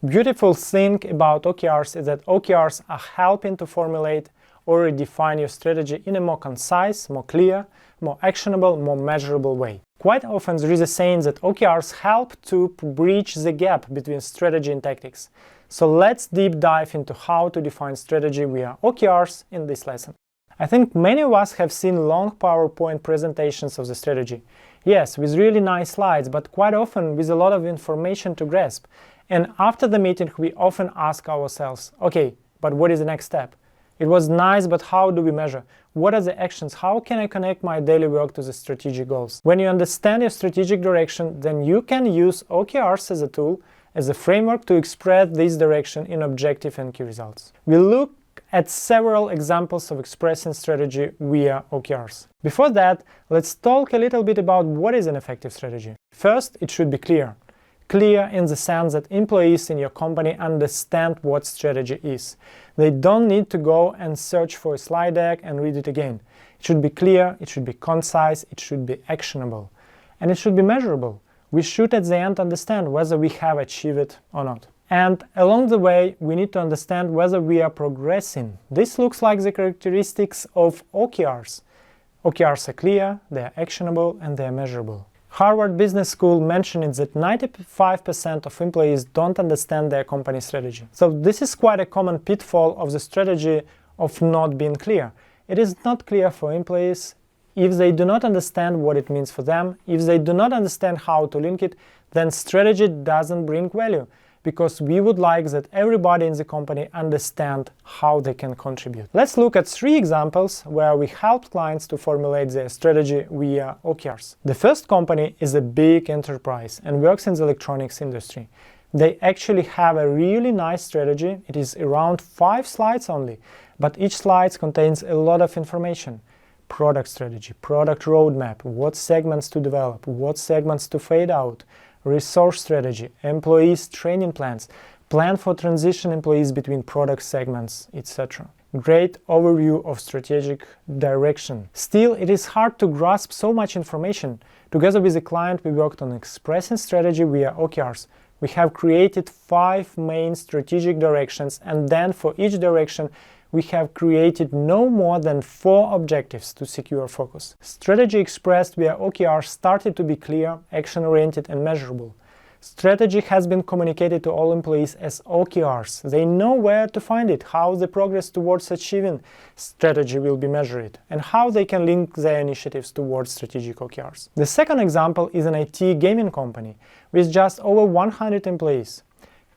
Beautiful thing about OKRs is that OKRs are helping to formulate or redefine your strategy in a more concise, more clear, more actionable, more measurable way. Quite often there is a saying that OKRs help to bridge the gap between strategy and tactics. So let's deep dive into how to define strategy via OKRs in this lesson. I think many of us have seen long PowerPoint presentations of the strategy. Yes, with really nice slides, but quite often with a lot of information to grasp. And after the meeting, we often ask ourselves, okay, but what is the next step? It was nice, but how do we measure? What are the actions? How can I connect my daily work to the strategic goals? When you understand your strategic direction, then you can use OKRs as a tool, as a framework to express this direction in objective and key results. We'll look at several examples of expressing strategy via OKRs. Before that, let's talk a little bit about what is an effective strategy. First, it should be clear. Clear in the sense that employees in your company understand what strategy is. They don't need to go and search for a slide deck and read it again. It should be clear, it should be concise, it should be actionable, and it should be measurable. We should at the end understand whether we have achieved it or not. And along the way, we need to understand whether we are progressing. This looks like the characteristics of OKRs. OKRs are clear, they are actionable, and they are measurable. Harvard Business School mentioned that 95% of employees don't understand their company strategy. So this is quite a common pitfall of the strategy of not being clear. It is not clear for employees. If they do not understand what it means for them, if they do not understand how to link it, then strategy doesn't bring value, because we would like that everybody in the company understand how they can contribute. Let's look at 3 examples where we helped clients to formulate their strategy via OKRs. The first company is a big enterprise and works in the electronics industry. They actually have a really nice strategy. It is around 5 slides only, but each slide contains a lot of information. Product strategy, product roadmap, what segments to develop, what segments to fade out, resource strategy, employees training plans, plan for transition employees between product segments, etc. Great overview of strategic direction. Still, it is hard to grasp so much information. Together with the client, we worked on expressing strategy via OKRs. We have created 5 main strategic directions, and then for each direction, we have created no more than 4 objectives to secure focus. Strategy expressed via OKR started to be clear, action-oriented, and measurable. Strategy has been communicated to all employees as OKRs. They know where to find it, how the progress towards achieving strategy will be measured, and how they can link their initiatives towards strategic OKRs. The second example is an IT gaming company with just over 100 employees.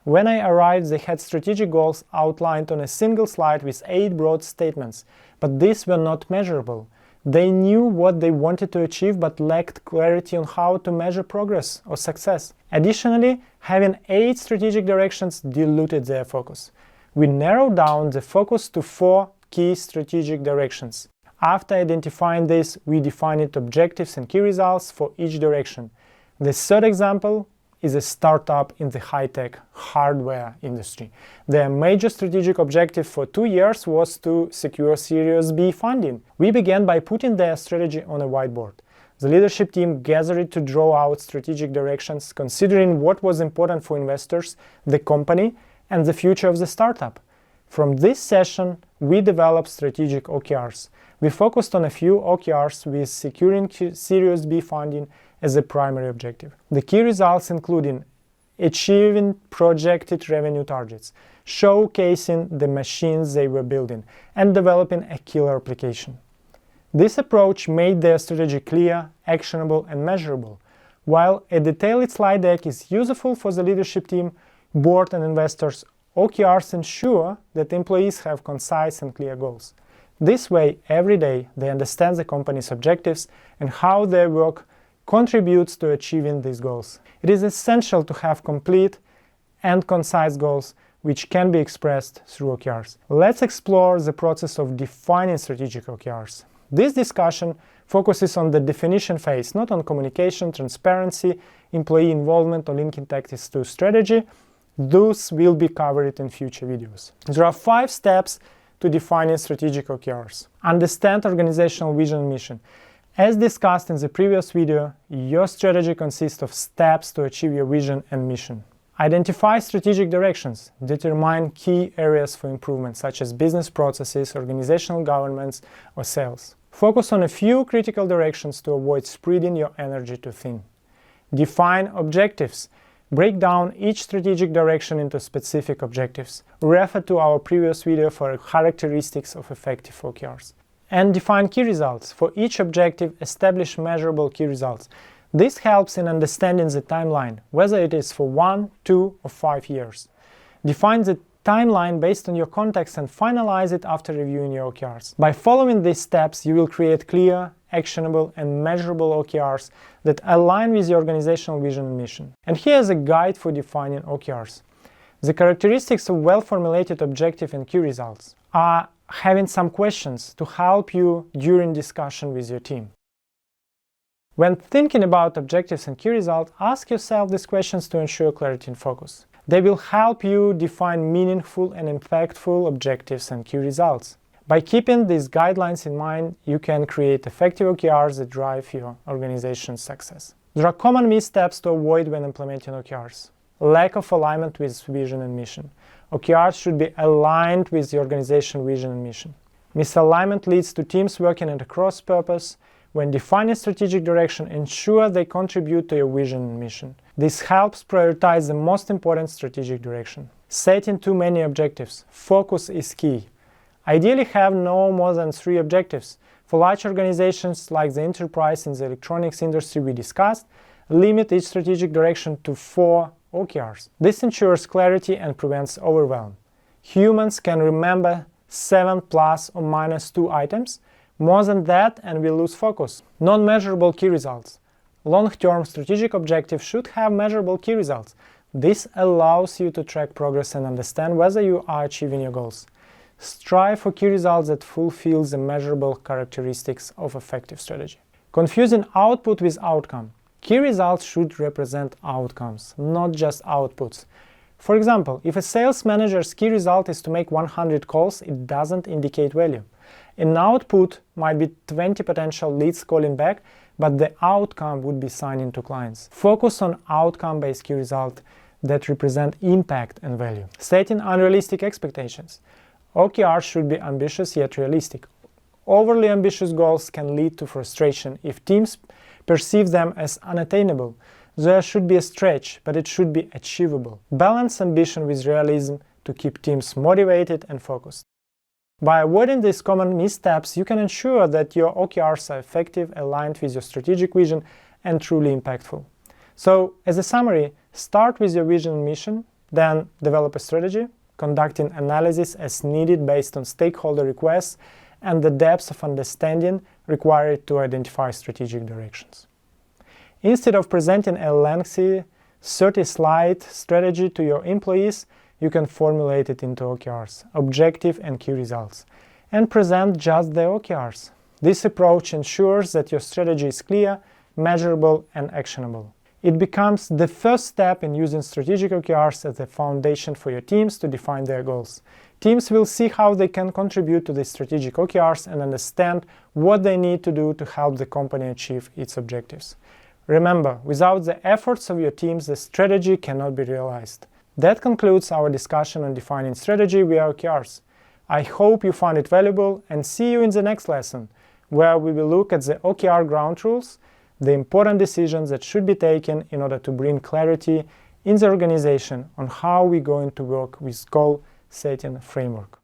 When I arrived, they had strategic goals outlined on a single slide with 8 broad statements, but these were not measurable. They knew what they wanted to achieve but lacked clarity on how to measure progress or success. Additionally, having 8 strategic directions diluted their focus. We narrowed down the focus to 4 key strategic directions. After identifying this, we defined objectives and key results for each direction. The third example is a startup in the high-tech hardware industry. Their major strategic objective for 2 years was to secure Series B funding. We began by putting their strategy on a whiteboard. The leadership team gathered to draw out strategic directions, considering what was important for investors, the company, and the future of the startup. From this session, we developed strategic OKRs. We focused on a few OKRs with securing Series B funding as a primary objective. The key results including achieving projected revenue targets, showcasing the machines they were building, and developing a killer application. This approach made their strategy clear, actionable, and measurable. While a detailed slide deck is useful for the leadership team, board, and investors, OKRs ensure that employees have concise and clear goals. This way, every day, they understand the company's objectives and how their work contributes to achieving these goals. It is essential to have complete and concise goals which can be expressed through OKRs. Let's explore the process of defining strategic OKRs. This discussion focuses on the definition phase, not on communication, transparency, employee involvement, or linking tactics to strategy. Those will be covered in future videos. There are 5 steps to defining strategic OKRs. Understand organizational vision and mission. As discussed in the previous video, your strategy consists of steps to achieve your vision and mission. Identify strategic directions. Determine key areas for improvement, such as business processes, organizational governance, or sales. Focus on a few critical directions to avoid spreading your energy too thin. Define objectives. Break down each strategic direction into specific objectives. Refer to our previous video for characteristics of effective OKRs. And define key results. For each objective, establish measurable key results. This helps in understanding the timeline, whether it is for 1, 2, or 5 years. Define the timeline based on your context and finalize it after reviewing your OKRs. By following these steps, you will create clear, actionable, and measurable OKRs that align with your organizational vision and mission. And here's a guide for defining OKRs. The characteristics of well-formulated objective and key results are having some questions to help you during discussion with your team. When thinking about objectives and key results, ask yourself these questions to ensure clarity and focus. They will help you define meaningful and impactful objectives and key results. By keeping these guidelines in mind, you can create effective OKRs that drive your organization's success. There are common missteps to avoid when implementing OKRs. Lack of alignment with vision and mission. OKRs should be aligned with the organization's vision and mission. Misalignment leads to teams working at a cross purpose. When defining strategic direction, ensure they contribute to your vision and mission. This helps prioritize the most important strategic direction. Setting too many objectives. Focus is key. Ideally, have no more than 3 objectives. For large organizations like the enterprise in the electronics industry we discussed, limit each strategic direction to 4 OKRs. This ensures clarity and prevents overwhelm. Humans can remember 7 plus or minus 2 items. More than that and we lose focus. Non-measurable key results. Long-term strategic objectives should have measurable key results. This allows you to track progress and understand whether you are achieving your goals. Strive for key results that fulfill the measurable characteristics of effective strategy. Confusing output with outcome. Key results should represent outcomes, not just outputs. For example, if a sales manager's key result is to make 100 calls, it doesn't indicate value. An output might be 20 potential leads calling back, but the outcome would be signing to clients. Focus on outcome-based key results that represent impact and value. Setting unrealistic expectations. OKRs should be ambitious yet realistic. Overly ambitious goals can lead to frustration if teams perceive them as unattainable. There should be a stretch, but it should be achievable. Balance ambition with realism to keep teams motivated and focused. By avoiding these common missteps, you can ensure that your OKRs are effective, aligned with your strategic vision, and truly impactful. So, as a summary, start with your vision and mission, then develop a strategy, conducting analysis as needed based on stakeholder requests and the depth of understanding required to identify strategic directions. Instead of presenting a lengthy 30-slide strategy to your employees, you can formulate it into OKRs, objective and key results, and present just the OKRs. This approach ensures that your strategy is clear, measurable, and actionable. It becomes the first step in using strategic OKRs as the foundation for your teams to define their goals. Teams will see how they can contribute to the strategic OKRs and understand what they need to do to help the company achieve its objectives. Remember, without the efforts of your teams, the strategy cannot be realized. That concludes our discussion on defining strategy via OKRs. I hope you found it valuable and see you in the next lesson, where we will look at the OKR ground rules, the important decisions that should be taken in order to bring clarity in the organization on how we're going to work with goal-setting framework.